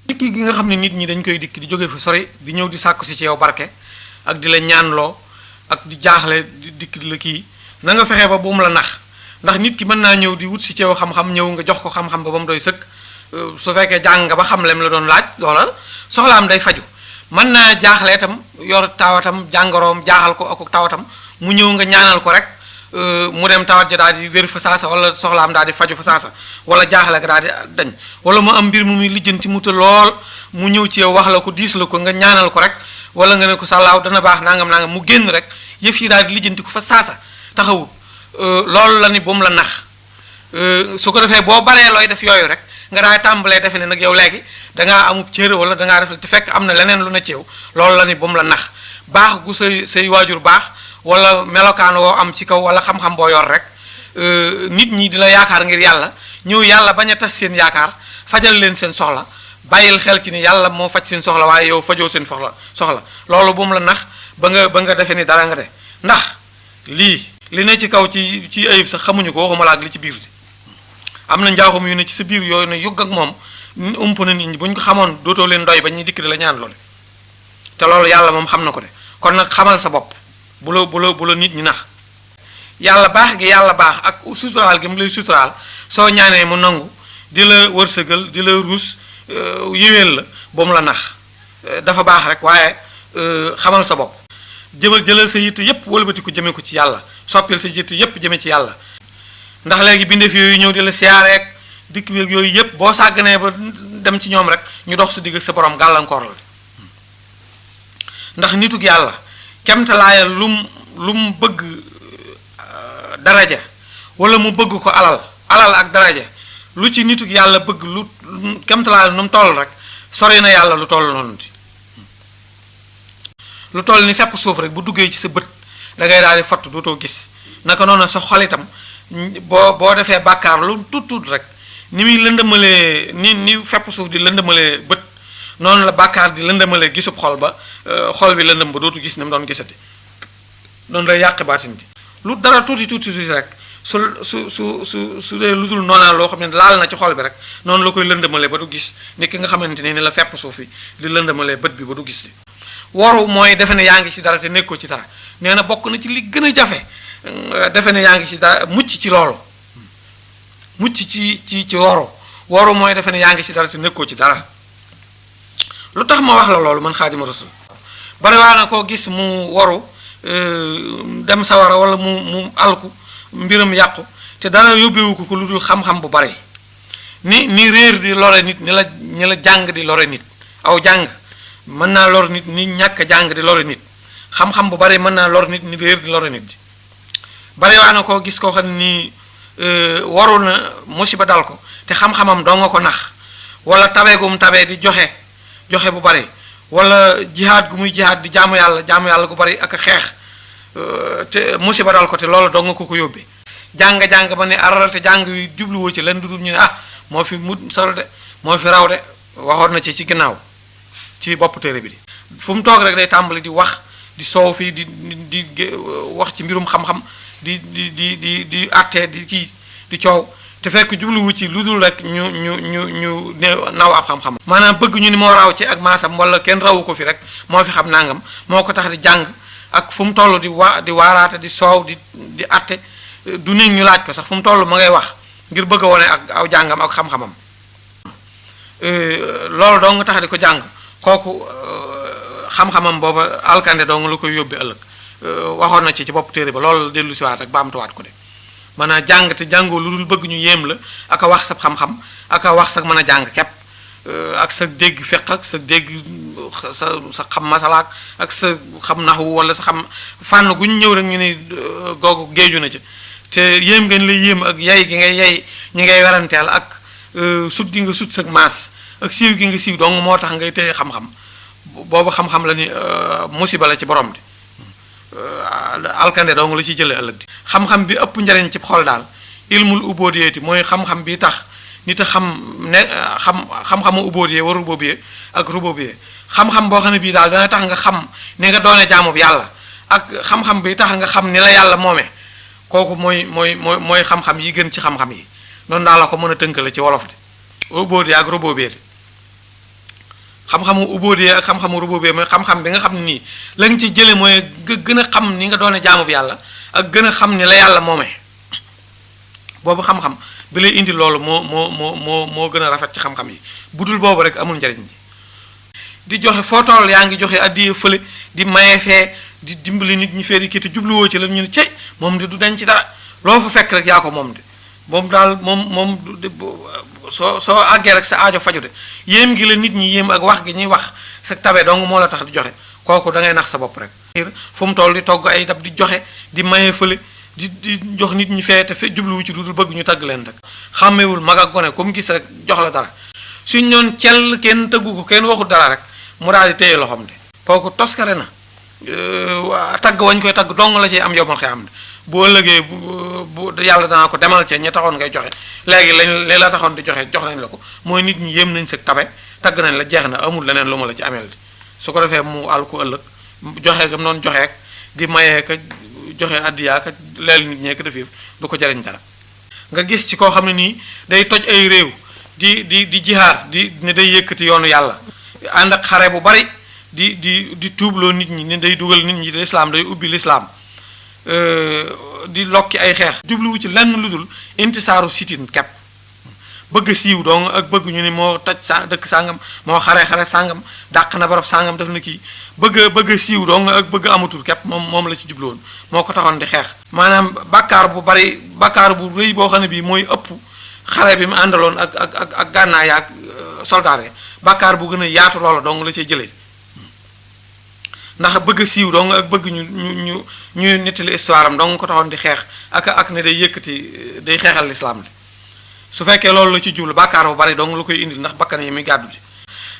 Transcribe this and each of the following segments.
dikki gi nga xam ne nit ñi dañ koy dikk di jóge fi sori di ñëw di sàkku si ci yow barke ak di la ñaanloo ak di jaaxle di dikk di la kii na nga fexe ba bu mu la nax ndax nit ki mën naa ñëw di wut si ci yow xam-xam ñëw nga jox ko xam-xam ba mu doy sëkk su fekkee jàng nga ba xam lem la doon laaj loola soxlaam day faju mën naa jaaxle itam yor tawatam jàngoroom jaaxal ko ak tawatam mu ñëw nga ñaanal ko rek mu dem tawat ja daal di wér fa saasa wala soxlaam daal di faju fa saasa wala jaaxle ga daal di dañ wala mu am mbir mu muy lijjanti mu te lool mu ñëw ci yow wax la ko diis la ko nga ñaanal ko rek wala nga ne ko sàllaaw dana baax nangam nangam mu génn rek yëf yi daal di lijjanti ko fa saasa taxawul loolu la ni bu mu la nax su ko defee boo baree looy def yooyu rek nga daay tàmbalee defe ne nag yow léegi dangaa amub cër wala dangaa def te fekk am na leneen lu ne ci yow loolu la ni bu mu la nax baax gu say waajur baax wala melokaan woo am ci kaw wala xam-xam boo yor rek nit ñi di la yaakaar ngir yàlla ñëw yàlla bañ a tas seen yaakaar fajal leen seen soxla bàyyil xel ci ni yàlla moo faj seen soxla waaye yow fajoo seen soxla loolu bu mu la nax ba nga defee ni dara nga de ndax li ne ci kaw ci ayib sax xamuñu ko waxuma la ak li ci biir di am na njaaxum yu ne ci sa biir yooyu ne yugg ak moom ump na nit ñi bu ñu ko xamoon dootoo leen doy ba ñuy dikk di la ñaan loole te loolu yàlla moom xam na ko de kon nag xamal sa bopp bu la nit ñi nax yàlla baax gi yàlla baax ak suturaal gi mu lay suturaal soo ñaanee mu nangu di la wërsëgal di la ruus yiweel la ba mu la nax dafa baax rek waaye xamal sa bopp jëlal sa yitt yépp wëlbati ko jëme ko ci yàlla soppil sa yitt yépp jëme ci yàlla ndax léegi bindeef yooyu ñëw di la siyaareek dikk bi yooyu yépp boo sàgganee ba dem ci ñoom rek ñu dox sa digg ak sa borom gàllankoor la ndax nitug yàlla kemtalaaya lum bëgg daraja wala mu bëgg ko alal ak daraja lu ci nitug yàlla bëgg lu kemtalaaya nu mu toll rek sori na yàlla lu toll noonu di lu toll ni fepp suuf rek bu duggee ci sa bët da ngay daal di fatt dootoo gis naka noonu sa xol itam boo defee bàkkaar lu tuut rek ni muy lëndëmalee ni fepp suuf di lëndëmalee bët noonu la bàkkaar di lëndëmalee gisub xol ba xol bi lëndëm ba dootu gis ni mu doon gisati noonu lay yàq baatin bi lu dara tuuti rek su dee lu dul noonaa loo xam ne laal na ci xol bi rek noonu la koy lëndëmalee ba du gis ni ki nga xamante ni la fepp suuf bi di lëndëmalee bët bi ba du gis waru mooy defe ne yaa ngi ci dara te nekkoo ci dara nee na bokk na ci li gën a jafe defe ne yaa ngi ci dara mucc ci loolu mucc ci waru mooy defe ne yaa ngi ci dara te nekkoo ci dara lu tax ma wax la loolu man Xaadimu Rasuul bari waa na koo gis mu waru dem sawara wala mu alku mbiram yàqu te dara yóbbewu ko lu dul xam-xam bu bari ni réer di lore nit ni la jàng di lore nit aw jàng mën naa lor nit ni ñàkk jàng di lore nit xam-xam bu bari mën naa lor nit ni réer di lore nit bari waa na koo gis koo xam ni waru na musiba dal ko te xam-xamam doo nga ko nax wala tabeegum tabee di joxe bu bari wala jihaad gu muy jihaad di jaamu yàlla gu bari ak xeex te musiba dal ko te loolu doo nga ko yóbbee jàng ba ne aral te jàng yu jubluwoo ci len dudul ñu ne moo fi mu solo de moo fi raw de waxoon na ci ginnaaw ci bopp téere bi di fu mu toog rek day tàmbali di wax di soow fii di wax ci mbirum xam-xam di àtte di coow te fekk jubluwu ci lu dul rek ñu naw ab xam-xam maanaam bëgg ñu ni moo raw ci ak maasam wala kenn rawu ko fi rek moo fi xam nangam moo ko tax di jàng ak fu mu toll di waaraate di soow di àtte du nit ñu laaj ko sax fu mu toll ma ngay wax ngir bëgg a wone ak aw jàngam ak xam-xamam loolu doo nga tax di ko jàng kooku xam-xamam booba alkande doo nga lu koy yóbbi ëllëg waxoon na ci bopp téere ba loolu dellu siwaat ak baamtuwaat ko de maanaam jàng te jàngoo lu dul bëgg ñu yéem la ak a wax sa xam-xam ak a wax sa mën a jàng kepp ak sa dégg fiq ak sa dégg sa xam masalaak ak sa xam naxwu wala sa xam fànn gu ñu ñëw rek ñu ne googu géeju na ci te yéem ngeen lay yéem ak yay gi ngay yay ñi ngay weranteel ak sut gi nga sut sa maas ak siiw gi nga siiw donc moo tax ngay téye xam-xam boobu xam-xam la ni musiba la ci borom di alkande dong la ciy jëlee ëllëg di xam-xam bi ëpp njariñ ci xol daal ilmul ubóodiyati mooy xam-xam bi tax nit a xam-xamu ubóodiyee wa rubóobiyee ak rubóobiyee xam-xam boo xam ne bii daal dana tax nga xam ni nga doone jaamu bi yàlla ak xam-xam bi tax nga xam ni la yàlla moomee kooku mooy xam-xam yi gën ci xam-xam yi noonu daal la ko mën a tënkale ci wolof de ubóodiyee ak rubóobiyee de xam-xamu ubóodee ak xam-xamu rubóobee mooy xam-xam bi nga xam ne nii la nga ci jële mooy gën a xam ni nga doone jaamu bi yàlla ak gën a xam ni la yàlla moomee boobu xam-xam bi lay indi loolu moo gën a rafet ci xam-xam yi budul boobu rek amul njariñ bi di joxe foo toll yaa ngi joxe addiye fële di maye fee di dimbali nit ñi fee di kii te jubluwoo ci la ñu ne cey moom de du dañ ci dara loo fa fekk rek yaa ko moom de moom daal moom soo àggee rek sa aajo faju de yéem gi la nit ñi yéem ak wax gi ñuy wax sa tabe dong moo la tax di joxe kooku da ngay nax sa bopp rek fu mu toll di togg ay dab di joxe di maye fële di jox nit ñi fee te fe jubluwu ci dudul bëgg ñu tagg leen rek xàmmewul mag ak gone comme gis rek jox la dara suñ ñoon cell kenn tëggu ko kenn waxul dara rek mu daal di téye loxoom de kooku toskare na tagg wañ koy tagg dong la ci am yomal xëy am de boo ëllëgee bu yàlla danaa ko demal ca ña taxoon ngay joxe léegi lañ la taxoon di joxe jox nañ la ko mooy nit ñi yéem nañ sa tabe tagg nañ la jeex na amul leneen lu ma la ci ameel di su ko defee mu àll ko ëllëg joxe gam noonu joxeek di mayee ka joxe addiyaa ka leel nit ñee ko def du ko jariñ dara nga gis ci koo xam ne nii day toj ay réew di jihaar ne day yëkkati yoonu yàlla ànd ak xare bu bari di tuubloo nit ñi ne day dugal nit ñi lislaam day ubbi lislaam di lokki ay xeex jubluwu ci lenn lu dul intisaaru sitin kepp bëgg siiw donc ak bëgg ñu ni moo toj dëkk sàngam moo xare sàngam dàq na barab sàngam def na kii bëgg siiw donc ak bëgg amatul kepp moom la ci jubluwoon moo ko taxoon di xeex maanaam bàkkaar bu bari bàkkaar bu rëy boo xam ne bii mooy ëpp xare bi mu àndaloon ak gànnaay ak soldaar yi bàkkaar bu gën a yaatu loola donc la cay jëlee ndax bëgg siiw donc ak bëgg ñu nettali histoire am donc ko taxoon di xeex ak ne day yëkkati day xeexal lislaam de su fekkee loolu la ci jublu bàkkaar bu bari donc lu koy indil ndax bakkan yi muy gàddu ji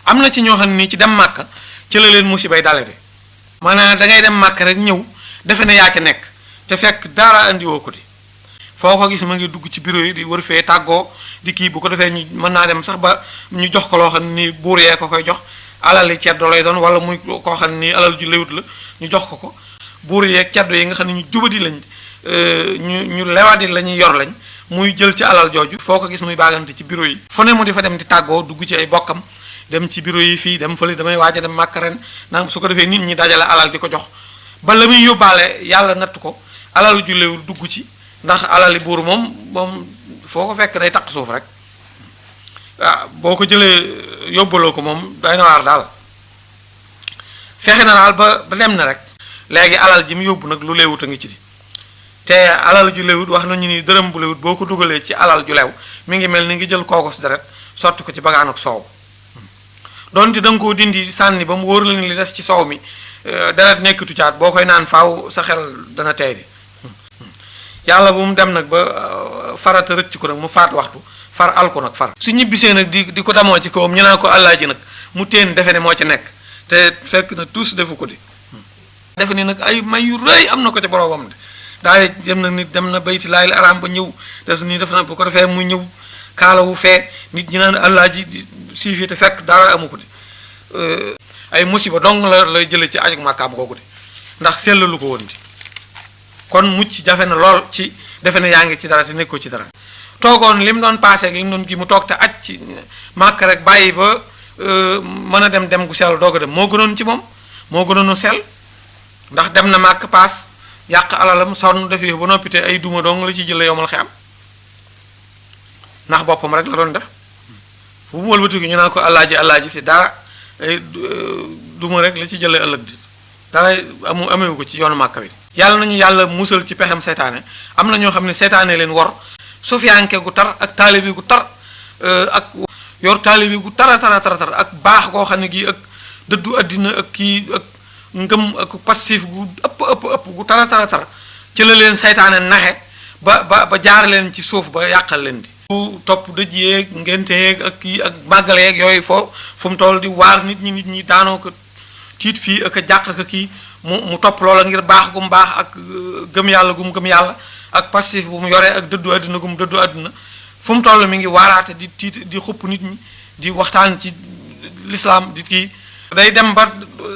am na ci ñoo xam ne nii ci dem màkk ci la leen musibay dale de maanaam da ngay dem màkk rek ñëw defe ne yaa ca nekk te fekk dara andiwoo ko di foo ko gis ma ngi dugg ci bureau yi di wër fee tàggoo di kii bu ko defee ñu mën naa dem sax ba ñu jox ko loo xam ne nii buur yee ko koy jox alal yi ceddo lay doon wala muy koo xam ne nii alal ju lewut la ñu jox ko buur yeeg ceddo yi nga xam ne ñu jubadi lañ ñu lewadi la ñuy yor lañ muy jël ci alal jooju foo ko gis muy baagante ci bureau yi fu ne mu di fa dem di tàggoo dugg ci ay bokkam dem ci bureau yi fii dem fële damay waaj a dem màkk ren naan su ko defee nit ñi dajale alal di ko jox ba la muy yóbbaale yàlla natt ko alal ju lewul dugg ci ndax alali buur moom foo ko fekk day taq suuf rek boo ko jëlee yóbbaloo ko moom day na waar daal fexe na daal ba dem na rek léegi alal ji mu yóbbu nag lu leewut a ngi ci di te alal ju lewut wax nañu ni dërëm bu lewut boo ko dugalee ci alal ju lew mi ngi mel ni ngi jël kookos deret sotti ko ci bagaan ak soow donte da nga koo dindi sànni ba mu wóor la ni li des ci soow mi deret nekkatu caat boo koy naan faaw sa xel dana tey di yàlla bu mu dem nag ba farata rëcc ko nag mu faat waxtu far alko nag far su ñibbisee nag di ko damoo ci kawam ñu naan ko àllaaji nag mu teen defe ne moo ci nekk te fekk na tous defu ko di defe ni nag ay may yu rëy am na ko ci boroomam de daal dem na nit dem na bayti laayil araam ba ñëw def nii def na bu ko defee mu ñëw kaalawu fee nit ñi naan àllaaji di siifi te fekk dara amu ko di ay musiba dong lay jële ci ajug màkkaam googu de ndax sellalu ko woon di kon mucc jafe na lool ci defe ne yaa ngi ci dara te nekkoo ci dara toogoon li mu doon paase ak li mu doon kii mu toog te aj ci màkk rek bàyyi ba mën a dem gu sell doog a dem moo gënoon ci moom moo gënoon sell ndax dem na màkk paas yàq alalam sonn def yi ba noppi te ay duma dong la ci jële yomal xi am ndax boppam rek la doon def fu mu wëlbati ñu naan ko àllaaji te dara ay duma rek la ci jële ëllëg di dara amewu ko ci yoonu màkk bi yàlla nañu yàlla musal ci pexem seytaane am na ñoo xam ne seytaane leen wor sofiyanke gu tar ak taalibi gu tar ak yor taalibi gu tara ak baax goo xam ne gi ak dëddu àddina ak kii ak ngëm ak passif gu ëpp gu tara ci la leen seytaane naxe ba jaar leen ci suuf ba yàqal leen di topp dëj yeeg ngente yeeg ak kii ak màggale yeeg yooyu fu mu toll di waar nit ñi daanoo ko tiit fii ak a jàq ak kii mu topp loola ngir baax gu mu baax ak gëm yàlla gu mu gëm yàlla ak passif bu mu yoree ak dëddu àddina gu mu dëddu àddina fu mu toll mi ngi waaraate di tiit di xupp nit ñi di waxtaan ci lislaam di kii day dem ba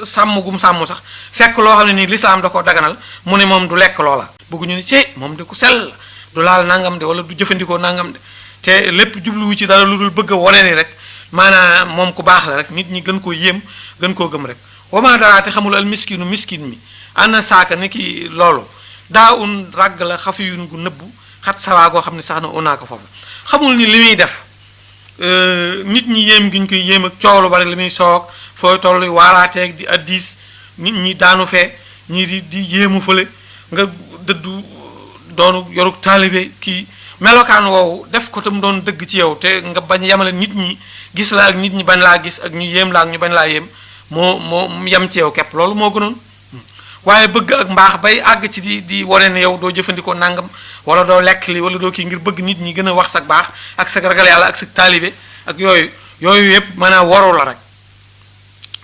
sàmm gum sàmm sax fekk loo xam ne nii lislaam da ko daganal mu ne moom du lekk loola bëgguñu ni ci moom de ku sell du laal nangam de wala du jëfandikoo nangam de te lépp jubluwu ci dara lu dul bëgg a wone ni rek maanaam moom ku baax la rek nit ñi gën koo yéem gën koo gëm rek wama daraate xamul al miskinu miskin mi ana saaka ni ki loolu daa un ràgg la xafiyun gu nëbbu xat sawaa goo xam ne sax na unaa ko foofu xamul ni li muy def nit ñi yéem gi ñu koy yéem ak coow lu bari li muy soog fooy toll waaraateeg di addis nit ñi daanu fee ñii di yéemu fële nga dëddu doonu yorug taalibe kii melokaan woowu def ko tam doon dëgg ci yow te nga bañ yemale nit ñi gis la ak nit ñi bañ laa gis ak ñu yéem la ak ñu bañ laa yéem moo yem ci yow képp loolu moo gënoon waaye bëgg ak mbaax bay àgg ci di wane ne yow doo jëfandikoo nangam wala doo lekk li wala doo kii ngir bëgg nit ñi gën a wax sa baax ak sa ragal yàlla ak sa taalibe ak yooyu yëpp maanaam waru la rek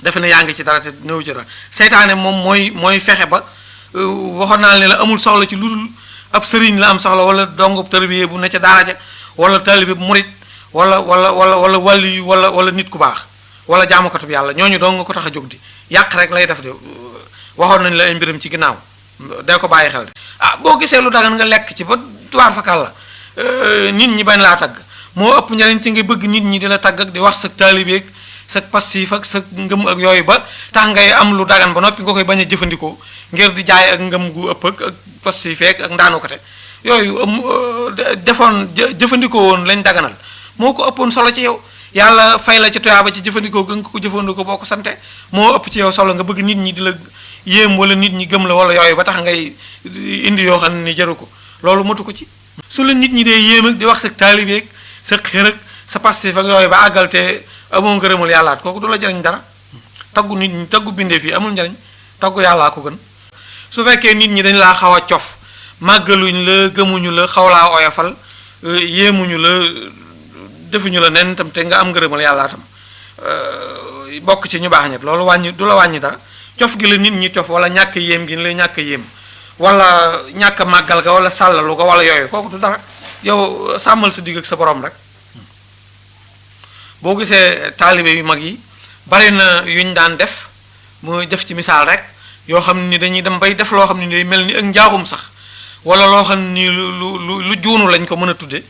defe ne yaa ngi ci dara te néew ci dara seytaane moom mooy fexe ba waxoon naa ne la amul soxla ci lu dul ab sëriñ la am soxla wala dongub tërbiye bu ne ca daara ja wala taalibe bu murit wala wàllu yu wala nit ku baax wala jaamukatub yàlla ñooñu dong nga ko tax a jóg di yàq rek lay def de waxoon nañ la ay mbiram ci ginnaaw day ko bàyyi xel de boo gisee lu dagan nga lekk ci ba tuwaar fakal la nit ñi bañ laa tagg moo ëpp njariñ ci nga bëgg nit ñi di la tagg ak di wax sa taalibeeg sa passif ak sa ngëm ak yooyu ba tax ngay am lu dagan ba noppi nga koy bañ a jëfandikoo ngir di jaay ak ngëm gu ëpp ak passif ak ndaanu ko te yooyu jëfandikoo woon lañ daganal moo ko ëppoon solo ci yow yàlla fay la ci tuyaaba ci jëfandikoo gën ko jëfandikoo boo ko sante moo ëpp ci yow solo nga bëgg nit ñi di la yéem wala nit ñi gëm la wala yooyu ba tax ngay indi yoo xam ne jaru ko loolu matu ko ci su la nit ñi dee yéem ak di wax sa taalibeeg sa xër ak sa passif ak yooyu ba àggal te amoo ngërëmul yàllaat kooku du la jariñ dara taggu nit ñi taggu bindee fii amul njariñ taggu yàllaa ko gën su fekkee nit ñi dañ laa xaw a cof màggaluñ la gëmuñu la xaw laa oyofal yéemuñu la defuñu la nen tam te nga am ngërëmal yàllaa tam bokk ci ñu baax ñet loolu du la wàññi dara cof gi la nit ñi cof wala ñàkk yéem gi la ñàkk yéem wala ñàkk màggal ga wala sàllalu ga wala yooyu kooku du dara yow sàmmal sa digg ak sa borom rek boo gisee taalibe yu mag yi bari na yuñ daan def muy def ci misaal rek yoo xam ni dañuy dem bay def loo xam ne day mel ni ak njaaxum sax wala loo xam ni lu juunu lañ ko mën a tudde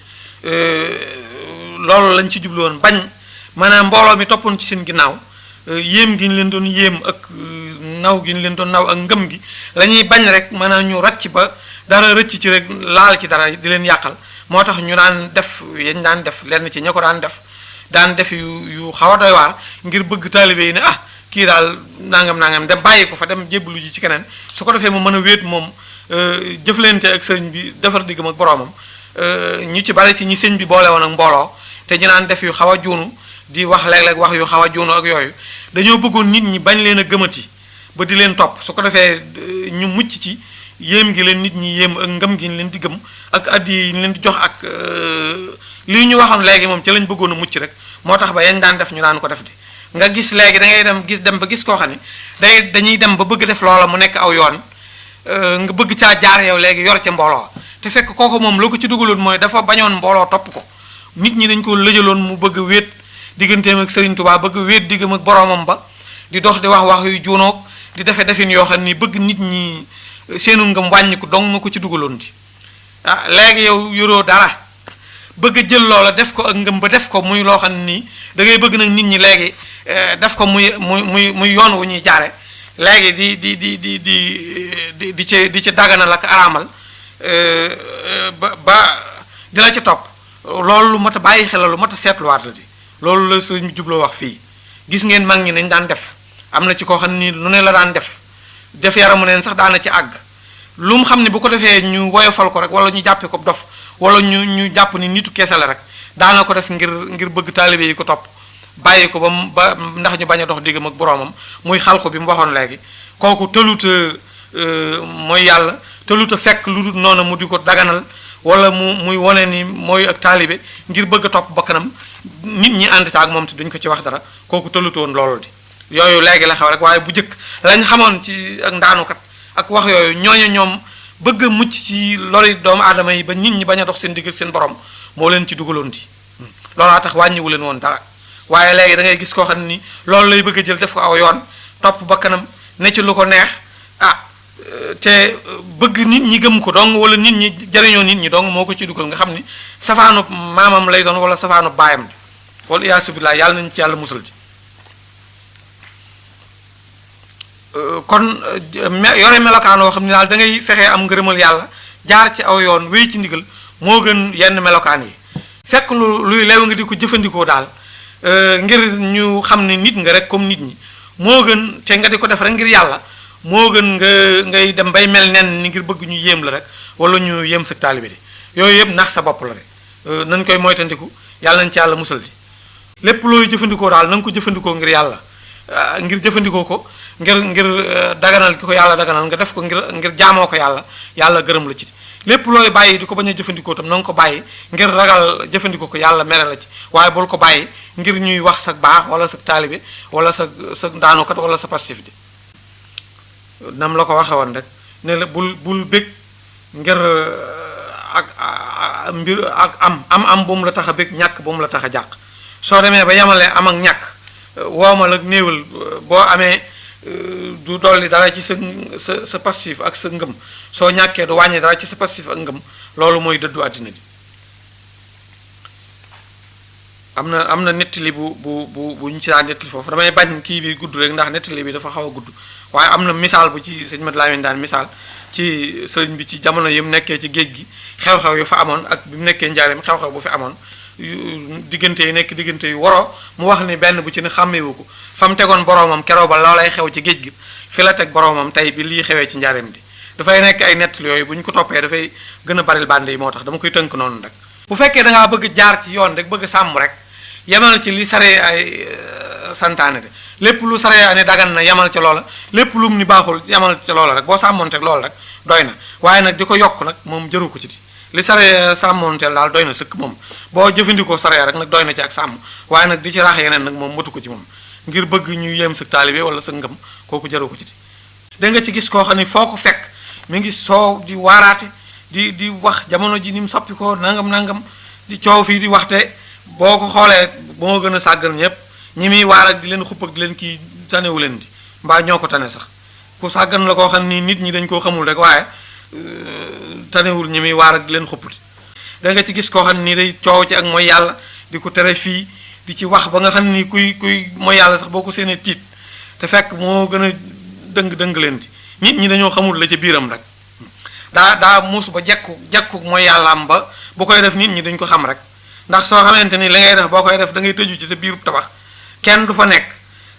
loolu lañ ci jublu woon bañ maanaam mbooloo mi toppoon ci seen ginnaaw yéem gi ñu leen doon yéem ak naw gi ñu leen doon naw ak ngëm gi la ñuy bañ rek maanaam ñu ràcc ba dara rëcc ci rek laal ci dara di leen yàqal moo tax ñu daan def yañ daan def lenn ci ña ko daan def yu xaw a doy waar ngir bëgg taalibe yi ne kii daal nangam dem bàyyi ko fa dem jébbalu ji ci keneen su ko defee mu mën a wéet moom jëflante ak sëriñ bi defar diggam ak boroomam ñu ci bari ci ñi sëñ bi boole woon ak mbooloo te ñu naan def yu xaw a juunu di wax léeg-léeg wax yu xaw a juunu ak yooyu dañoo bëggoon nit ñi bañ leen a gëmati ba di leen topp su ko defee ñu mucc ci yéem gi leen nit ñi yéem ak ngëm gi ñu leen di gëm ak addi yi ñu leen di jox ak lii ñu waxoon léegi moom ci lañ bëggoon a mucc rek moo tax ba yañ daan def ñu daan ko def di nga gis léegi da ngay dem ba gis koo xam ne dañuy dem ba bëgg def loola mu nekk aw yoon nga bëgg caa jaar yow léegi yor ca mbooloo te fekk kooku moom loo ko ci dugaloon mooy dafa bañoon mbooloo topp ko nit ñi dañ ko lëjaloon mu bëgg wéet digganteem ak Serigne Touba bëgg wéet diggam ak boromam ba di dox di wax yu juunoog di defin yoo xam ni bëgg nit ñi seenu ngëm wàññiku dong nga ko ci dugaloon di léegi yow yoroo dara bëgg a jël loola def ko ak ngëm ba def ko muy loo xam nii da ngay bëgg nag nit ñi léegi def ko muy yoon wu ñuy jaare léegi di ci daganal ak araamal ba di la ca topp loolu lu mat a bàyyi xel lu mat a seetluwaat la di loolu la sëriñ bi jubloo wax fii gis ngeen mag ñi nañ daan def am na ci koo xam ni lu ne la daan def yaramu neen sax daana ci àgg lu mu xam ne bu ko defee ñu woyofal ko rek wala ñu jàppee ko dof wala ñu jàpp ni nitu keese la rek daana ko def ngir bëgg taalibe yi ko topp bàyyi ko ba ndax ñu bañ a dox diggam ak boroomam muy xalku bi mu waxoon léegi kooku tëluta mooy yàlla tëluta fekk lu dul noonu mu di ko daganal wala muy wone ni mooy ak taalibe ngir bëgg a topp bakkanam nit ñi ànd ak moom te duñ ko ci wax dara kooku tëlutoon loolu di yooyu léegi la xew rek waaye bu jëkk lañ xamoon ci ak ndaanukat ak wax yooyu ñooñu ñoom bëgg a mucc ci lori doomu aadama yi ba nit ñi bañ a dox seen digg seen borom moo leen ci dugaloon di loolaa tax wàññiwu leen woon dara waaye léegi da ngay gis koo xam ni loolu lay bëgg a jël def ko aw yoon topp bakkanam ne ci lu ko neex te bëgg nit ñi gëm ko dong wala nit ñi jariñoo nit ñi dong moo ko ci dugal nga xam ni safaanu maamam lay doon wala safaanu baayam wala iyaasu billah yàlla nañ ci yàlla musal ci kon yore melokaan woo xam ne daal da ngay fexee am ngërëmal yàlla jaar ci aw yoon wéy ci ndigal moo gën yenn melokaan yi fekk luy leew nga di ko jëfandikoo daal ngir ñu xam ne nit nga rek comme nit ñi moo gën te nga di ko def rek ngir yàlla moo gën ngay dem bay mel nen ni ngir bëgg ñu yéem la rek wala ñu yéem sa taalibe di yooyu yëpp nax sa bopp la rek nañ koy moytandiku yàlla nañ ci yàlla musal di lépp looy jëfandikoo daal na nga ko jëfandikoo ngir yàlla ngir jëfandikoo ko ngir daganal ki ko yàlla daganal nga def ko ngir jaamoo ko yàlla gërëm la ci lépp looy bàyyi di ko bañ a jëfandikoo tam na nga ko bàyyi ngir ragal jëfandikoo ko yàlla mere la ci waaye bul ko bàyyi ngir ñuy wax sa baax wala sa taalibe wala sa daanukat wala sa passif di nam la ko waxe woon rek ne la bul bég ngir ak am bu mu la tax a bég ñàkk bu mu la tax a jàq soo demee ba yemale am ak ñàkk woomal ak néewal boo amee du dolli dara ci sa passif ak sa ngëm soo ñàkkee du wàññi dara ci sa passif ak ngëm loolu mooy dëddu àddina bi am na nettali bu ñu ci daan nettali foofu damay bañ kii bi gudd rek ndax nettali bi dafa xaw a gudd waaye am na misaal bu ci sëñ Mat Lamin daan misaal ci sëriñ bi ci jamono yi mu nekkee ci géej gi xew-xew yu fa amoon ak bi mu nekkee njaareem xew-xew bu fi amoon diggante yi nekk diggante yu waroo mu wax ni benn bu ci ne xàmmewu ko fa mu tegoon boroomam keroo ba loolay xew ci géej gi fi la teg boroomam tey bi lii xewee ci njaareem bi dafay nekk ay nettali yooyu bu ñu ko toppee dafay gën a baril bànd yi moo tax dama koy tënk noonu rek bu fekkee da ngaa bëgg jaar ci yoon rek bëgg sàmm rek yemal ci li saree ay santaane de lépp lu saree ne dagan na yemal ca loola lépp lu mu ni baaxul yemal ca loola rek boo sàmmoonteeg loolu rek doy na waaye nag di ko yokk nag moom jëru ko ci di li saree sàmmoonteel daal doy na sëkk moom boo jëfandikoo saree rek nag doy na ci ak sàmm waaye nag di ci rax yeneen nag moom matu ko ci moom ngir bëgg ñu yem sa taalibe wala sa ngëm kooku jëru ko ci di da nga ci gis koo xam ne foo ko fekk mi ngi soow di waaraate di wax jamono ji ni mu soppi ko nangam di coow fii di waxte boo ko xoolee moo gën a sàggal ñëpp ñi muy waar ak di leen xupp ak di leen kii tanewu leen di mbaa ñoo ko tane sax ku sàggan la koo xam ni nit ñi dañ koo xamul rek waaye tanewul ñi muy waar ak di leen xupp di da nga ci gis koo xam ni day coow ci ak mooy yàlla di ko tere fii di ci wax ba nga xam ni kuy mooy yàlla sax boo ko seenee tiit te fekk moo gën a dëng leen di nit ñi dañoo xamul la ci biiram rek daa muus ba jekku mooy yàlla am ba bu koy def nit ñi dañ ko xam rek ndax soo xamante ni la ngay def boo koy def da ngay tëju ci sa biirub tabax kenn du fa nekk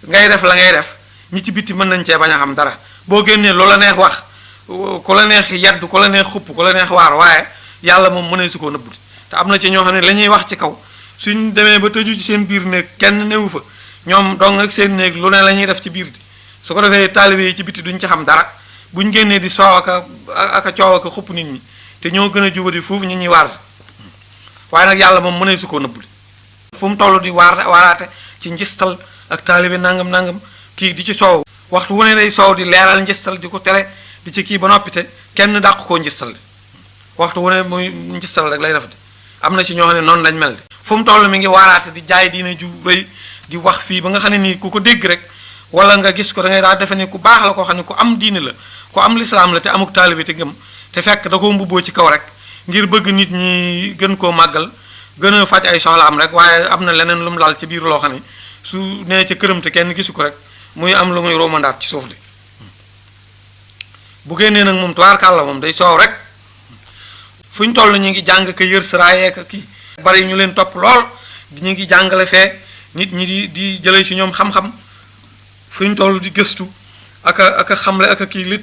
ngay def la ngay def ñi ci bitti mën nañ cee bañ a xam dara boo génnee loola neex wax ku la neex yedd ku la neex xupp ku la neex waar waaye yàlla moom mënee su koo nëbbu te am na ci ñoo xam ne la ñuy wax ci kaw suñ demee ba tëju ci seen biir néeg kenn newu fa ñoom dong ak seen néeg lu ne la ñuy def ci biir di su ko defee taalibe yi ci bitti duñ ci xam dara buñ génnee di soow aka coow aka xupp nit ñi te ñoo gën a jubadi foofu ñi ñuy waar waaye nag yàlla moom mënee su koo nëbbu fu mu toll di waaraate ci njistal ak taalibe nangam kii di ci soow waxtu wu ne day soow di leeral njistal di ko tere di ci kii ba noppi te kenn dàq koo njistal de waxtu wu ne muy njistal rek lay def de am na ci ñoo xam ne noonu lañ mel de fu mu toll mi ngi waaraate di jaay diine ju rëy di wax fii ba nga xam ne nii ku ko dégg rek wala nga gis ko da ngay daal defe ne ku baax la koo xam ne ku am diine la ku am lislaam la te amuk taalibe te gëm te fekk da koo mbubboo ci kaw rek ngir bëgg nit ñi gën koo màggal gën a faj ay soxlaam rek waaye am na leneen lu mu laal ci biir loo xam ne su nee ca këram te kenn gisu ko rek muy am lu muy romandaat ci suuf de bu génnee nag moom tubaarkàlla moom day soow rek fu ñu toll ñu ngi jàng ka yër saraayee ka kii bari ñu leen topp lool ñu ngi jàngale fee nit ñi di jëlee ci ñoom xam-xam fu ñu toll di gëstu aka xamle aka kii li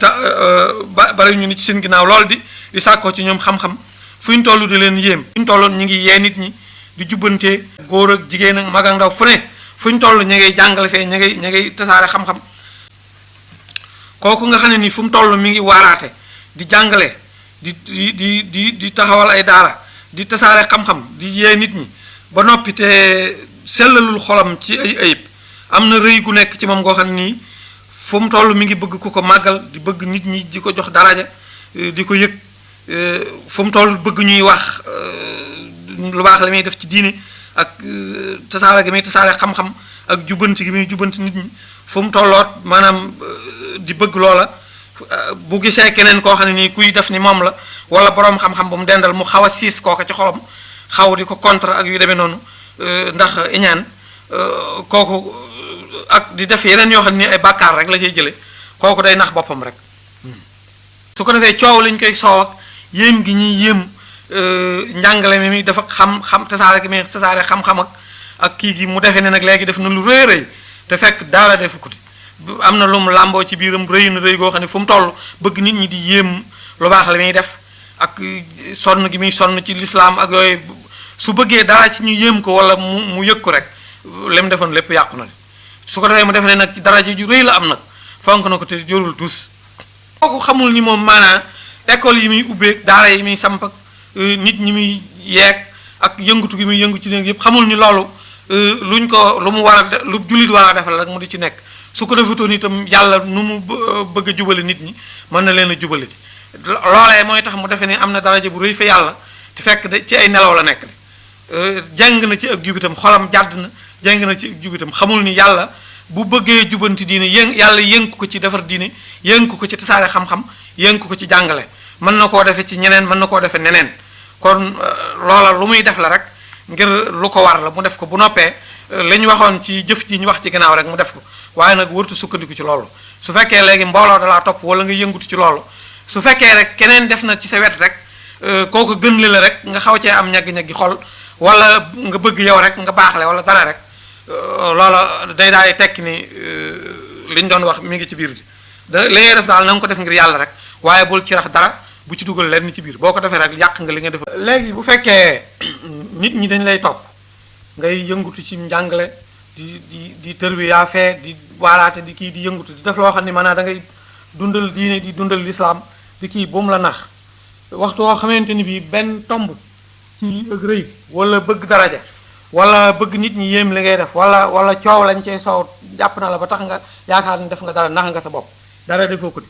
bari ñu ni ci seen ginnaaw lool di sàkkoo ci ñoom xam-xam fu ñu toll di leen yéem fu ñu toll ñu ngi yee nit ñi di jubbantee góor ak jigéen ak mag ak ndaw fu ne fu ñu toll ñu ngay jàngale fee ñu ngay tasaare xam-xam kooku nga xam ne ni fu mu toll mi ngi waaraate di jàngale di taxawal ay daara di tasaare xam-xam di yee nit ñi ba noppi te sellalul xolam ci ay ayib am na rëy gu nekk ci moom goo xam ne nii fu mu toll mi ngi bëgg ku ko màggal di bëgg nit ñi di ko jox daraja di ko yëg fu mu toll bëgg ñuy wax lu baax la muy def ci diine ak tasaare gi muy tasaare xam-xam ak jubbanti gi muy jubbanti nit ñi fu mu tolloot maanaam di bëgg loola bu gisee keneen koo xam ne nii kuy def ni moom la wala boroom xam-xam bu mu dendal mu xaw a siis kooka ci xolam xaw di ko contre ak yu demee noonu ndax iñaan kooku ak di def yeneen yoo xam ne ay bàkkaar rek la cay jële kooku day nax boppam rek su ko defee coow liñ koy soow ak yéem gi ñuy yéem njàngale mi dafa xam tasaare gi mi tasaare xam-xam ak kii gi mu defee ne nag léegi def na lu rëy rëy te fekk daara defu ko am na lu mu làmboo ci biiram rëy na rëy goo xam ne fu mu toll bëgg nit ñi di yéem lu baax la muy def ak sonn gi muy sonn ci lislaam ak yooyu su bëggee dara ci ñu yéem ko wala mu yëg ko rek lem defoon lépp yàqu na su ko defee mu defe ne nag ci daraja ju rëy la am nag fonk na ko te jorul tous kooku xamul ni moom maanaa école yi muy ubbeeg daara yi muy samp ak nit ñi muy yeeg ak yëngutu gi muy yëngu ci néeg yëpp xamul ni loolu luñ ko lu mu war a lu jullit war a defal rek mu di ci nekk su ko defatoon itam yàlla nu mu bëgg a jubale nit ñi mën na leen a jubale di loolee mooy tax mu defe ne am na daraja bu rëy fa yàlla te fekk de ci ay nelaw la nekk de jàng na ci ak jubitam xolam jàdd na jàng na ci ak jubitam xamul ni yàlla bu bëggee jubanti diine yàlla yënku ko ci defar diine yënku ko ci tasaare xam-xam yënku ko ci jàngale mën na koo defe ci ñeneen mën na koo defe neneen kon loola lu muy def la rek ngir lu ko war la mu def ko bu noppee li ñu waxoon ci jëf ji ñu wax ci gannaaw rek mu def ko waaye nag wërtu sukkandiku ci loolu su fekkee léegi mbooloo dalaa topp wala nga yëngutu ci loolu su fekkee rek keneen def na ci sa wet rek kooku gën li la rek nga xaw cee am ñaggi-ñaggi xol wala nga bëgg yow rek nga baaxle wala dara rek loola day daal di tekki ni li ñu doon wax mi ngi ci biir li ngay def daal na nga ko def ngir yàlla rek waaye bul ci rax dara bu ci dugal lenn ci biir boo ko defee rek yàq nga li nga def. léegi bu fekkee nit ñi dañ lay topp ngay yëngutu ci njàngale di tërbi yaa fee di waaraate di kii di yëngutu di def loo xam ne maanaam da ngay dundal diine di dundal lislaam di kii bu mu la nax waxtu woo xamante ni bii benn tomb ci ak rëy wala bëgg daraja wala bëgg nit ñi yéem li ngay def wala coow lañ cey soow jàpp na la ba tax nga yaakaar ni def nga dara nax nga sa bopp dara defoo ko di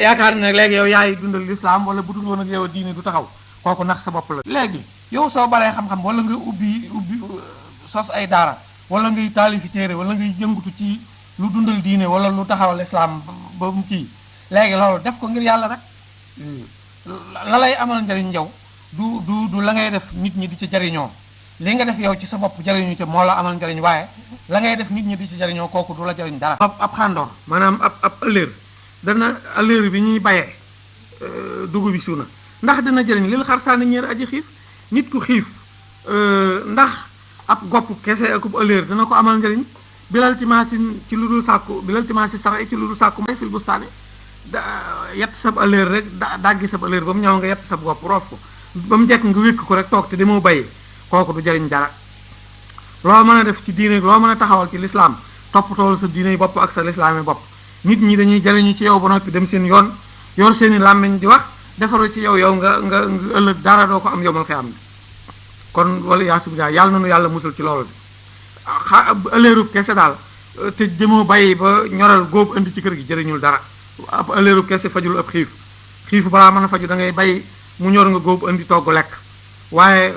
yaakaar ne léegi yow yaay dundal lislaam wala bu dul woon ak yow diine du taxaw kooku nax sa bopp la. léegi yow soo baree xam-xam wala nga ubbi sos ay daara wala ngay taalifi téere wala ngay yëngutu ci lu dundal diine wala lu taxawal lislaam ba mu kii léegi loolu def ko ngir yàlla rek la lay amal njariñ yow du la ngay def nit ñi di ci jariñoo li nga def yow ci sa bopp jariñu ci moo la amal njariñ waaye la ngay def nit ñi di ci jariñoo kooku du la jariñ dara. ab xàndoor maanaam ab ëllëer dana ëllëer bi ñuy bayee dugub bi suuna ndax dina jëriñ lil xar saani ñeer aji xiif nit ku xiif ndax ab gopp kese akub ëllëer dina ko amal njariñ bilal timaasin ci lu dul sàkku bilal timaasi sara ci lu dul sàkku may fil bu saani yett sab ëllëer rek daggi sab ëllëer ba mu ñëw nga yett sab gopp roof ko ba mu jekk nga wékk ko rek toog te demoo bayee kooku du jariñ dara loo mën a def ci diine loo mën a taxawal ci lislaam toppatool sa diine bopp ak sa lislaami bopp nit ñi dañuy jariñu ci yow ba noppi dem seen yoon yor seeni làmmiñ di wax defaru ci yow nga ëllëg dara doo ko am yomal xëy am ne kon wala yaa subida yàlla nanu yàlla musul ci loolu de ëllëerub kese daal te jëmoo bàyyi ba ñoral góob indi ci kër gi jëriñul dara ab ëllëerub kese fajul ab xiif balaa mën a faju da ngay bay mu ñor nga góob indi togg lekk waaye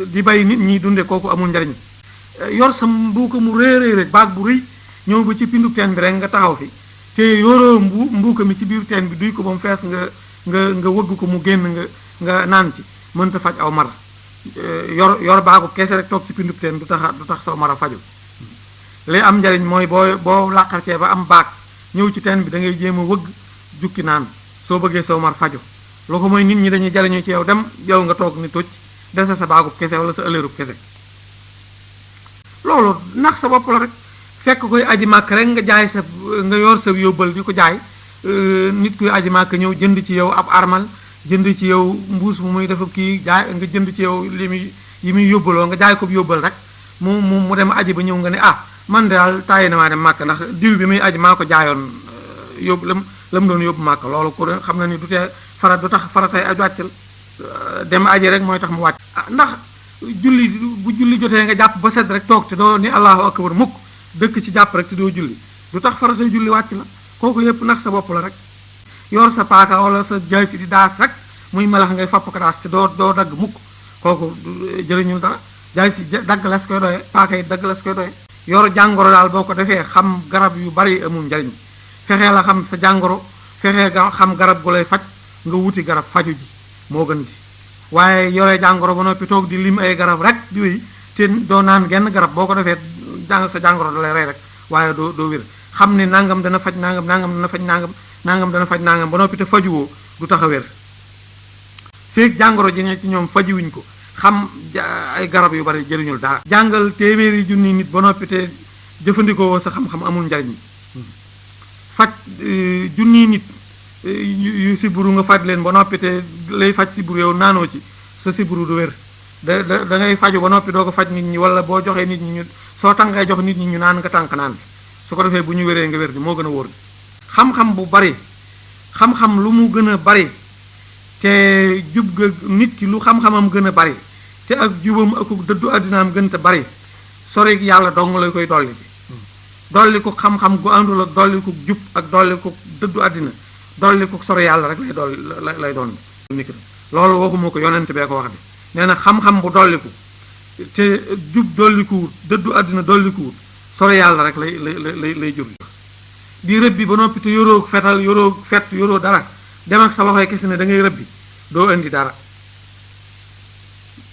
di bay nit ñi dunde kooku amul njariñ yor sa mbuuka mu réeréy rek baag bu rëy ñëw ba ci pindu teen bi rek nga taxaw fi te yoroo mbuuka mi ci biir teen bi duy ko ba mu fees nga wëgg ko mu génn nga naan ci mënta faj aw mar yor baagu kese rek toog ci pindu teen du tax saw mar a faju li am njariñ mooy boo làqarcee ba am baag ñëw ci teen bi da ngay jéem a wëgg jukki naan soo bëggee saw mar faju loo ko mooy nit ñi dañuy jariñu ci yow dem yow nga toog ni tocc dese sa baagub kese wala sa ëllërub kese loolu nax sa bopp la rek fekk koy aji màkk rek nga jaay nga yor sa yóbbal di ko jaay nit kuy aji màkk ñëw jënd ci yow ab armal jënd ci yow mbuus mu muy def kii jaay nga jënd ci yow yi muy yóbbaloo nga jaay ko yóbbal rek mu dem aji ba ñëw nga ne man daal tàyyi na maa dem màkk ndax diw bi muy aji maa ko jaayoon yóbbu la mu doon yóbbu màkk loolu ku xam na ni du tax faratay aj wàccal dem aji rek mooy tax mu wàcc ndax bu julli jotee nga jàpp ba set rek toog te doo ni allahu akbar mukk dëkk ci jàpp rek te doo julli du tax faratay julli wàcc la kooku yépp nax sa bopp la rek yor sa paaka wala sa jaay si di daas rek muy melax ngay fapp ko daas te doo dagg mukk kooku jëriñul dara jaay si dagg las koy doye paaka yi dagg las koy doye yor jàngoro daal boo ko defee xam garab yu bari amul njariñ fexee la xam sa jàngoro fexee nga xam garab gu lay faj nga wuti garab faju ji moo gën di waaye yore jàngoro ba noppi toog di lim ay garab rek di wéy te doo naan genn garab boo ko defee sa jàngoro da lay rey rek waaye doo wér xam ne nangam dana faj nangam nangam dana faj nangam nangam dana faj nangam ba noppi te fajuwoo du tax a wér feeg jàngoro ji ne ci ñoom fajiwuñ ko xam ay garab yu bari jëriñul dara. jàngal téeméeri junni nit ba noppi te jëfandikoo sa xam-xam amul njariñ faj junni nit yu siburu nga faj leen ba noppi te lay faj siburu yow naanoo ci sa siburu du wér da ngay faju ba noppi doo ko faj nit ñi wala boo joxee nit ñi ñu soo tànkee jox nit ñi ñu naan nga tànk naan su ko defee bu ñu wéree nga wér ni moo gën a wóor xam-xam bu bari xam-xam lu mu gën a bari te jub ga nit ki lu xam-xamam gën a bari te ak jubam ak dëddu àddinaam gën te bari sori yàlla dong lay koy dolli dolli ko xam-xam gu àndul ak dolli ko jub ak dolli ko dëddu àddina dolli ko sori yàlla rek lay doon loolu waxuma ko yonent bee ko wax de nee na xam-xam bu dolliku te jub dollikuwut dëddu àddina dollikuwut sori yàlla rek lay jur di rëbbi ba noppi te yoroo fetal yoroo fet yoroo dara dem ak sa loxoy kese ne da ngay rëbbi doo indi dara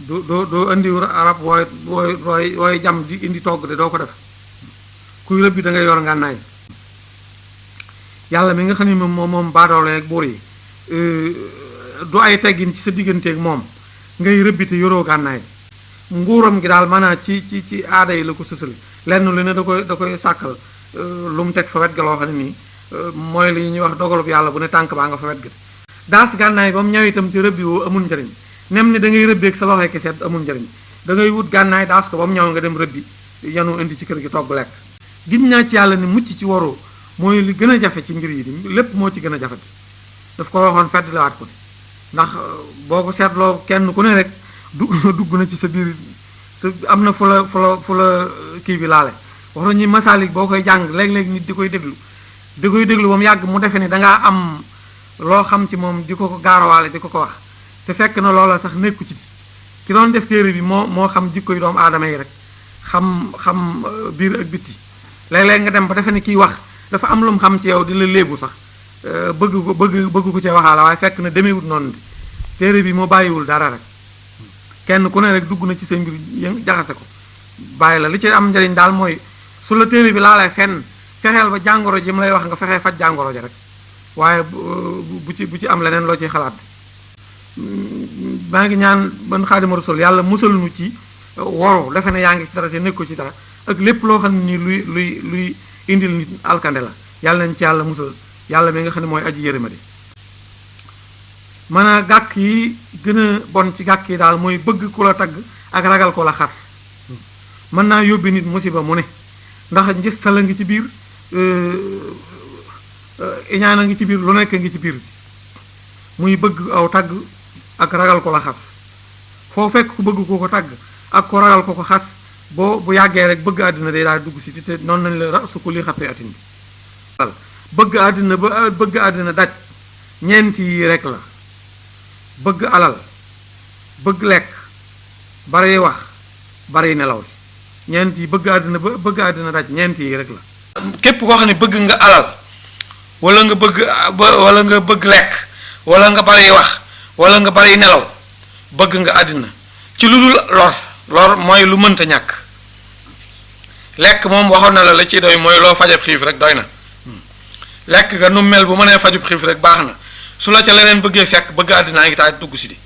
doo indi arab wooy jam di indi togg de doo ko def kuy rëbbi da ngay yor ngànnaay yàlla mi nga xam ne moom baadoole ak buur yi du ay teggin ci sa digganteeg moom ngay rëbbi te yoroo gànnaay nguuram gi daal maanaam ci aada yi la ko sësal lenn lu ne da koy sàkkal lu mu teg fa wet ga loo xam ne nii mooy li ñuy wax dogalub yàlla bu ne tànk baa nga fa wet ga daas gànnaay ba mu ñëw itam ci rëbbi woo amul njariñ nem ni da ngay rëbbeeg sa loxo kese amul njariñ da ngay wut gànnaay daas ko ba mu ñëw nga dem rëbbi yanu indi ci kër gi togg lekk gin naa ci yàlla ni mucc ci waru mooy li gën a jafe ci mbir yi di lépp moo ci gën a jafe daf ko waxoon fedd lawaat ko ndax boo ko seetloo kenn ku ne rek dugg na ci sa biir sa am na fu la kii bi laale wax nañu masaalik boo koy jàng léeg-léeg nit di koy déglu ba mu yàgg mu defe ne dangaa am loo xam ci moom di ko gaarawaale di ko wax te fekk na loola sax nekku ci ki doon def téere bi moo xam jikko yi doomu aadama yi rek xam biir ak bitti léeg-léeg nga dem ba defe ne kiy wax dafa am lu mu xam ci yow di la léebu sax bëgg ko cee waxaala waaye fekk na demeewut noonu di téere bi moo bàyyiwul dara rek kenn ku ne rek dugg na ci sa mbir jaxase ko bàyyi la li ci am njëriñ daal mooy su la téere bi laalee fenn fexeel ba jàngoro ji mu lay wax nga fexee faj jàngoro ji rek waaye bu ci am leneen loo ciy xalaat maa ngi ñaan ban Xaadimu Rasuul yàlla musal nu ci woru defe ne yaa ngi ci dara te nekko ci dara ak lépp loo xam ne nii luy indil nit alkande la yàlla nañ ci yàlla musal yàlla mi nga xam ne mooy aji yërëmande mën a gàkk yi gën a bon ci gàkk yi daal mooy bëgg ku la tagg ak ragal ko la xas mën naa yóbbi nit musiba mu ne ndax njëstal a ngi ci biir iñaan a ngi ci biir lu nekk ngi ci biir muy bëgg aw tagg ak ragal ko la xas foo fekk ku bëgg ko tagg ak ko ragal ko xas bu yàggee rek bëgg àddina day daal dugg si te noonu nañ la rasu ko li xatte atin bi bëgg àddina daj ñeenti yi rek la bëgg alal bëgg lekk bari wax bari nelaw ñeenti yi bëgg àddina daj ñeenti yi rek la képp koo xam ne bëgg nga alal wala nga bëgg lekk wala nga bari wax wala nga bari nelaw bëgg nga àddina ci lu dul lor mooy lu mënta ñàkk lekk moom waxoon na la ci doy mooy loo fajab xiif rek doy na lekk nga nu mel bu mënee fajub xiif rek baax na su la ca leneen bëggee fekk bëgg àddinaa ngi taal dugg si di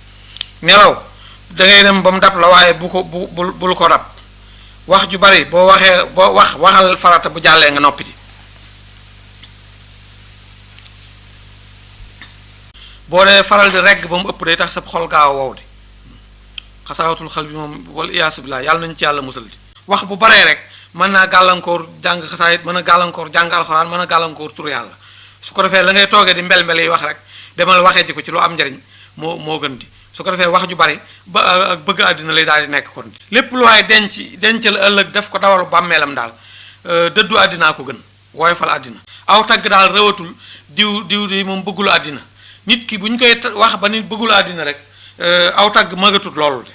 nelaw dangay dem ba mu dab la waaye bul ko dab wax ju bari boo waxal farata bu jàllee nga noppi di boo dee faral di regg ba mu ëpp day tax sa xol gaaw wow di xasaawatul xal bi moom wala iyaasu billaah yàlla nañu ci yàlla musal di wax bu baree rek mën naa gàllankoor jàng xasaayit mën a gàllankoor jàng alxuraan mën a gàllankoor tur yàlla su ko defee la ngay toogee di mbel yi wax rek demal waxee ji ko ci lu am njariñ moo gën di su ko defee wax ju bari ba ak bëgg àddina lay daal di nekk kon lépp lu waaye dencal ëllëg def ko dawalu bàmmeelam daal dëddu àddinaa ko gën woyofal àddina aw tagg daal rewatul diw di moom bëggul àddina nit ki bu ñu koy wax ba nit bëggul àddina rek aw tagg mëgatut loolu de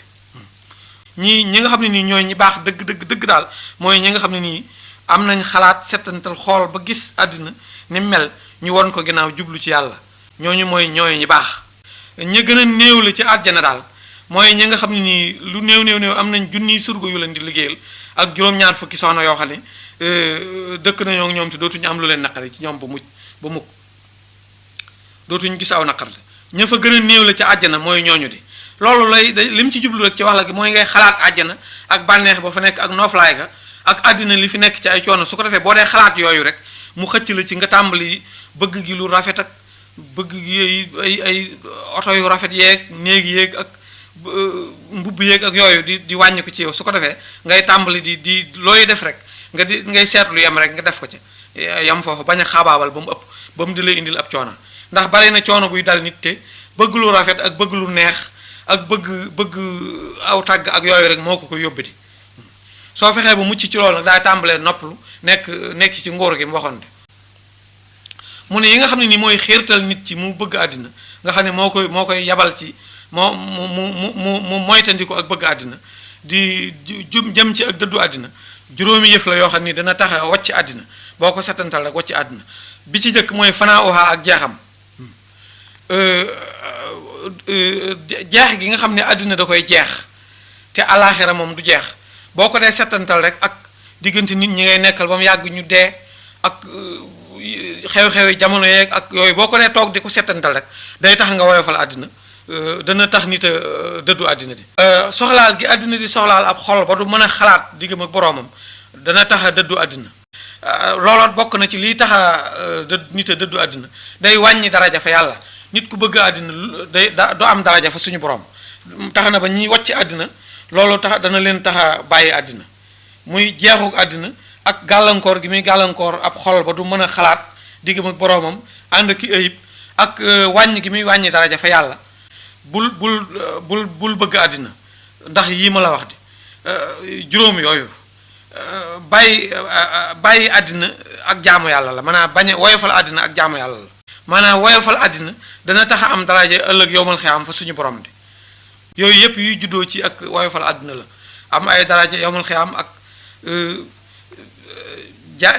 ñi nga xam ne nii ñooy ñi baax dëgg daal mooy ñi nga xam ne nii am nañ xalaat settantal xool ba gis àddina ni mel ñu won ko ginnaaw jublu ci yàlla ñooñu mooy ñooy ñi baax ña gën a néew la ci àjjana daal mooy ñi nga xam ne nii lu néew am nañ junniy surgo yu leen di liggéeyal ak juróom-ñaar fukki soxna yoo xam ne dëkk nañoo ak ñoom te dootuñu am lu leen naqari ci ñoom ba mukk dootuñu gis aw naqar ña fa gën a néew la ca àjjana mooy ñooñu di loolu lim ci jublu rek ci wax la gi mooy ngay xalaat àjjana ak bànneex ba fa nekk ak nooflaay ga ak àddina li fi nekk ci ay coono su ko defee boo dee xalaat yooyu rek mu xëcc la ci nga tàmbali bëgg gi lu rafet ak bëgg gi ay oto yu rafet yeeg néeg yeeg ak mbubb yeeg ak yooyu di wàññi ko ci yow su ko defee ngay tàmbali di looy def rek ngay seetlu yem rek nga def ko ci yam foofu bañ a xaabaabal ba mu ëpp ba mu di lay indil ab coono ndax bari na coono buy dal nit te bëgg lu rafet ak bëgg lu neex ak bëgg aw tàgg ak yooyu rek moo ko yóbbati soo fexee ba mucc ci loolu nag daay tàmbalee noppalu nekk ci ngóor gi mu waxoon de mu ne yi nga xam ne ni mooy xiirtal nit ci mu bëgg àddina nga xam ne moo koy yabal ci mu moytandiku ak bëgg àddina di jëm ci ak dëddu àddina juróomi yëf la yoo xam ni dana tax a wàcc àddina boo ko setantal rek wàcc àddina bi ci jëkk mooy fanaa oha ak jeexam jeex gi nga xam ne àddina da koy jeex te alaaxira moom du jeex boo ko dee setantal rek ak diggante nit ñi ngay nekkal ba mu yàgg ñu dee ak xew-xewi jamono yeeg ak yooyu boo ko dee toog di ko setantal rek day tax nga woyofal àddina dana tax nit a dëddu àddina di soxlaal gi àddina di soxlaal ab xol ba du mën a xalaat diggam ak boroomam dana tax a dëddu àddina looloot bokk na ci lii tax a nit a dëddu àddina day wàññi daraja fa yàlla nit ku bëgg àddina du am daraja fa suñu borom tax na ba ñiy wàcc àddina loolu tax dana leen tax a bàyyi àddina muy jeexuk àddina ak gàllankoor gi muy gàllankoor ab xol ba du mën a xalaat diggam ak boroomam ànd ki ayib ak wàññi gi muy wàññi daraja fa yàlla bul bëgg àddina ndax yii ma la wax di juróom yooyu bàyyi àddina ak jaamu yàlla la maanaam bañ a woyofal àddina ak jaamu yàlla la maanaam woyofal àddina dana tax a am daraja ëllëg yowmal xiyaam fa suñu borom de yooyu yëpp yuy juddoo ci ak woyofal àddina la am ay daraja yowmal xiyaam ak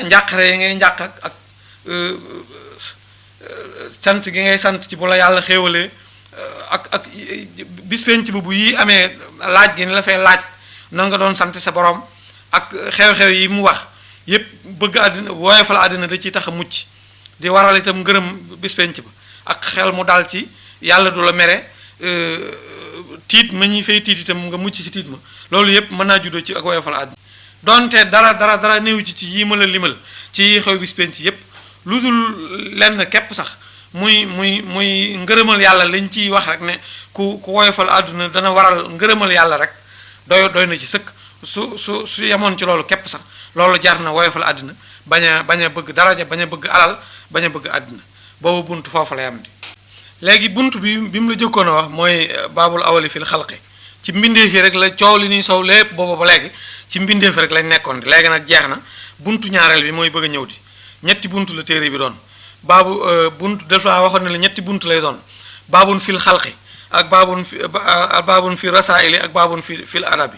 njàqare yi ngay njàq ak sant gi ngay sant ci bu la yàlla xéewalee ak bis penc bu yi amee laaj gi ni la fay laaj na nga doon sant sa borom ak xew-xew yi mu wax yépp bëgg àddina woyofal àddina da ciy tax a mucc di waral itam ngërëm bis penc ba ak xel mu dal ci yàlla du la mere tiit ma ñuy fay tiit itam nga mucc ci tiit ma loolu yépp mën naa juddoo ci ak woyofal àddina donte dara néew ci yi ma la limal ci xew bis penc yépp lu dul lenn képp sax muy ngërëmal yàlla lañ ciy wax rek ne ku woyofal àdduna dana waral ngërëmal yàlla rek doy na ci sëkk su yemoon ci loolu képp sax loolu jar na woyofal àddina bañ a bëgg daraja bañ a bëgg alal bañ a bëgg àddina boobu bunt foofu lay am di léegi bunt bi mu la jëkkoon a wax mooy baabul awali fil xalqi ci mbindeef yi rek la coow li ñuy sow lépp booba ba léegi ci mbindeef rek lañ nekkoon di léegi nag jeex na buntu ñaareel bi mooy bëgg a ñëw di ñetti buntu la téere bi doon baabu buntu dafa waxoon ne la ñetti buntu lay doon baabun fil xalqi ak baabun fi rasaili ak baabun fil adabi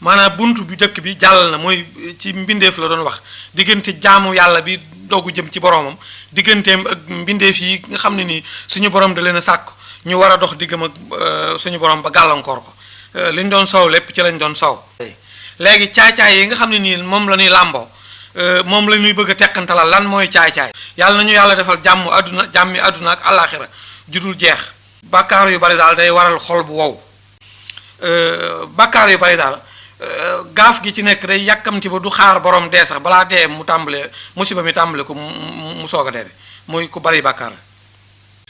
maanaam buntu bi njëkk bi jàll na mooy ci mbindeef la doon wax diggante jaamu yàlla bi doogu jëm ci boroomam digganteem ak mbindeef yi nga xam ne nii suñu borom da leen a sàkk ñu war a dox diggam ak suñu borom ba gàllankoor ko liñ doon soow lépp ci lañ doon soow léegi caay-caay yi nga xam ne nii moom la ñuy làmboo moom la ñuy bëgg a teqantalal lan mooy caay-caay yàlla nañu yàlla defal jàmmi àdduna ak àllaaxira judul jeex bàkkaar yu bari daal day waral xol bu wow bàkkaar yu bari daal gaaf gi ci nekk day yàkkamti ba du xaar borom dee sax balaa dee mu tàmbalee musiba mi tàmbale ko mu soog a dee de mooy ku bari bàkkaar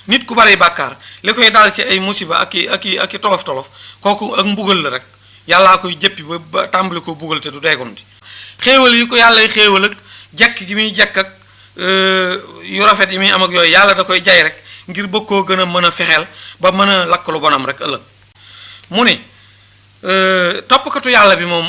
nit ku bari bàkkaar li koy daal ci ay musiba ak i tolof-tolof kooku ak mbugal la rek yàllaa koy jëppi ba tàmbali ko bugal te du deegoon di xéewal yi ko yàllay xéewal ak jekk gi muy jekk ak yu rafet yi muy am ak yooyu yàlla da koy jay rek ngir bëgg koo gën a mën a fexeel ba mën a lakk lu bonam rek ëllëg mu ni toppkatu yàlla bi moom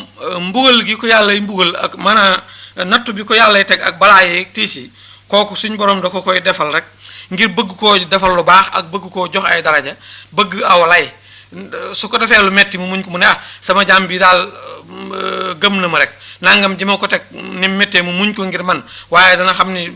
mbugal gi ko yàllay mbugal ak maanaam nattu bi ko yàllay teg ak balaa yeeg tiis yi kooku suñ borom da ko koy defal rek ngir bëgg koo defal lu baax ak bëgg koo jox ay daraja bëgg aw lay su ko defee lu metti mu muñ ko mu ne sama jaam bi daal gëm na ma rek nangam ji ma ko teg ni mu méttee mu muñ ko ngir man waaye dana xam ni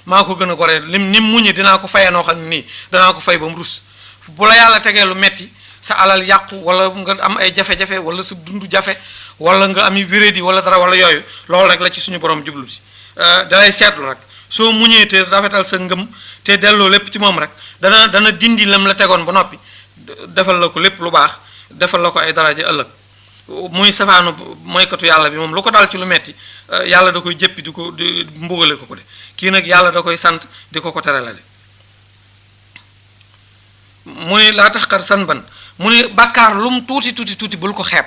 maa ko gën a gore ni mu muñe dinaa ko fayee noo xam ne nii danaa ko fay ba mu rus bu la yàlla tegee lu metti sa alal yàqu wala nga am ay jafe-jafe wala sa dundu jafe wala nga ami wérédi wala dara wala yooyu loolu rek la ci suñu borom jublu si dalay seetlu rek soo muñee te rafetal sa ngëm te delloo lépp ci moom rek dana dindi lam la tegoon ba noppi defal la ko lépp lu baax defal la ko ay daraja ëllëg muy safaanu moykatu yàlla bi moom lu ko dal ci lu metti yàlla da koy jëppi di mbugale ko de kii nag yàlla da koy sant di ko teralale mu ne laa tax xar san ban mu ne bàkkaar lu mu tuuti bul ko xeeb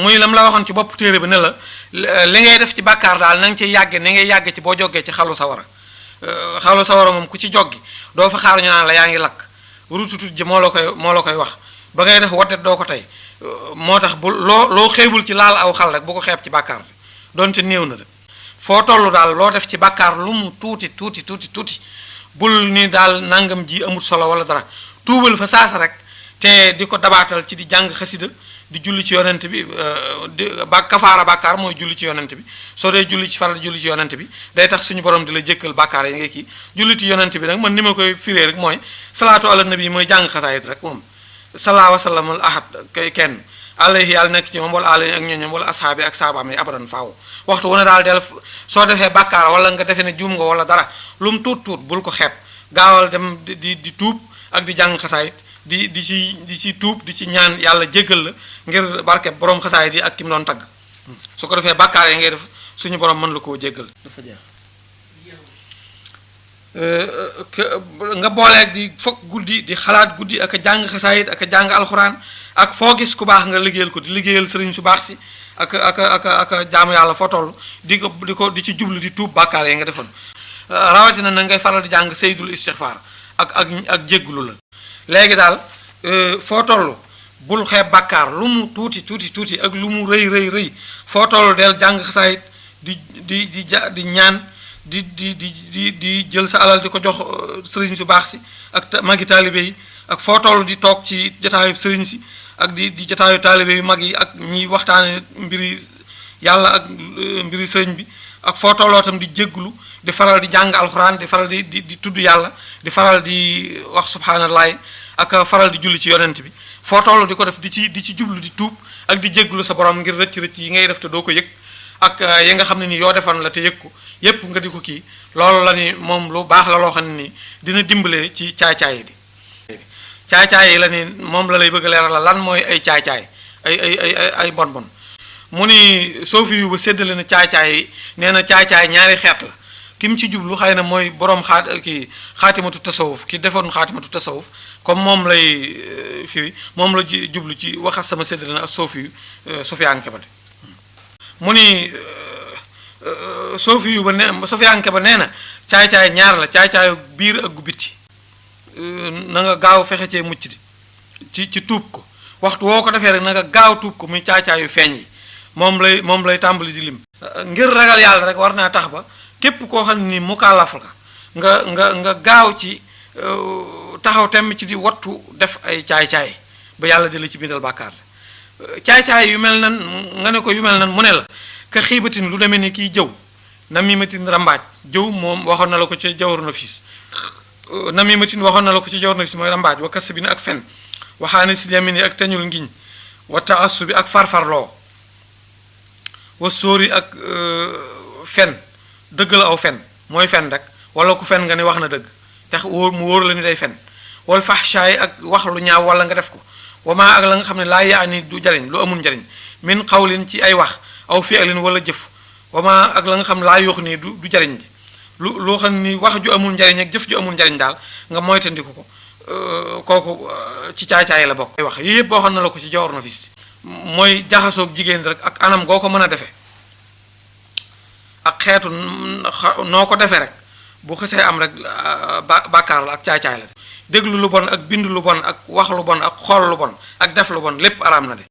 muy lam la waxoon ci bopp téere bi ne la li ngay def ci bàkkaar daal na nga ci yàgge ni ngay yàgge ci boo joggee ci xalu sawara moom ku ci joggi doo fa xaar ñu naan la yaa ngi lakk rututut ji moo la koy wax ba ngay def watet doo ko tey moo tax bu loo xeebul ci laal aw xal rek bu ko xeeb ci bàkkaar bi doonte néew na de foo toll daal loo def ci bàkkaar lu mu tuuti bul ni daal nangam ji amul solo wala dara tuubal fa saasa rek te di ko dabaatal ci di jàng xasida di julli ci yonent bi kafaara bàkkaar mooy julli ci yonent bi soo dee julli ci faral julli ci yonent bi day tax suñu borom di la jëkkal bàkkaar yi ngay kii julli ci yonent bi nag man ni ma koy firee rek mooy salaatu ala nabi mooy jàng xasaayit rek moom salaa wa sallamul ahad kenn alayhi yàlla nekk ci moom wala alayhi ak ñooñam wala ashaabi ak saabaam yi abadan faaw waxtu wu ne daal del soo defee bàkkaar wala nga defee ne juum nga wala dara lu mu tuut bul ko xeeb gaawal dem di tuub ak di jàng xasaayit di ci tuub di ci ñaan yàlla jéggal la ngir barke borom xasaayit yi ak ki mu doon tagg su ko defee bàkkaar yi ngay def suñu borom mën la koo jéggal dafa jeex nga booleeg di fokk guddi di xalaat guddi ak a jàng xasaayit ak a jàng alxuraan ak foo gis ku baax nga liggéeyal ko di liggéeyal sëriñ su baax si ak jaamu yàlla foo toll di ci jublu di tuub bàkkaar yi nga defoon rawatina na ngay faral di jàng saydul istixfaar ak jéggulu la léegi daal foo toll bul xeeb bàkkaar lu mu tuuti ak lu mu rëy foo toll del jàng xasaayit di ñaan di jël sa alal di ko jox sëriñ su baax si ak magi taalibe yi ak foo toll di toog ci jataayu sëriñ si ak di jataayu taalibe yu mag yi ak ñiy waxtaane mbiri yàlla ak mbiri sëriñ bi ak foo tolloo tam di jéggulu di faral di jàng alxuraan di faral di tudd yàlla di faral di wax subhaanallahi ak faral di julli ci yonent bi foo toll di ko def di ci jublu di tuub ak di jéggulu sa borom ngir rëcc yi ngay def te doo ko yëg ak yi nga xam ne ni yoo defoon la te yëg ko yépp nga di ko kii loolu la ni moom lu baax la loo xam ne ni dina dimbale ci caay-caay yi la ni moom la lay bëgg a leeral la lan mooy ay caay-caay ay bon mu ni soofi yu ba séddale na caay-caay yi nee na caay-caay ñaari xeet la ki mu ci jublu xëy na mooy borom xaatimatu tasawuf ki defoon xaatimatu tasawuf comme moom lay firi moom la jublu ci waxas sama séddale na ak soofi yu sofiyanke ba de mu ni sofiyu ba ne sofiyanke ba nee na caay-caay ñaar la caay-caayu biir ak gu bitti na nga gaaw fexe cee mucc di ci tuub ko waxtu woo ko defee rek na nga gaaw tuub ko muy caay-caayu feeñ yi moom lay tàmbali di lim ngir ragal yàlla rek war naa tax ba képp koo xam ne ni mukallaf nga gaaw ci taxaw temm ci di wattu def ay caay-caay ba yàlla di la ci bindal bàkkaar caay-caay yu mel nan nga ne ko yu mel nan mu ne la ka xiibatin lu demee ni kiy jëw namimatin rambaaj jëw moom waxoon na la ko ci jawru na fiis namimatin waxoon na la ko ci jawru na fiis mooy rambaaj wa kas bi ak fen waxaane si yamin yi ak teñul ngiñ wa taasu bi ak farfarloo wa sóori ak fen dëgg la aw fen mooy fen rek wala ku fen nga ne wax na dëgg tax mu wóor la ni day fen wal faxshaay ak wax lu ñaaw wala nga def ko wamaa ak la nga xam ne laa yaani du jariñ lu amul njariñ min xawlin ci ay wax aw fi'lin wala jëf wamaa ak la nga xam laa yox nii du jariñ ji loo xam ni wax ju amul njariñ ak jëf ju amul njariñ daal nga moytandiku ko kooku ci caay-caay la bokk wax yii yëpp boo xam ne la ko ci jawar na fis mooy jaxasoog jigéen rek ak anam goo ko mën a defee ak xeetu noo ko defee rek bu xësee am rek bàkkaar la ak caay-caay la déglu lu bon ak bind lu bon ak wax lu bon ak xool lu bon ak def lu bon lépp araam na de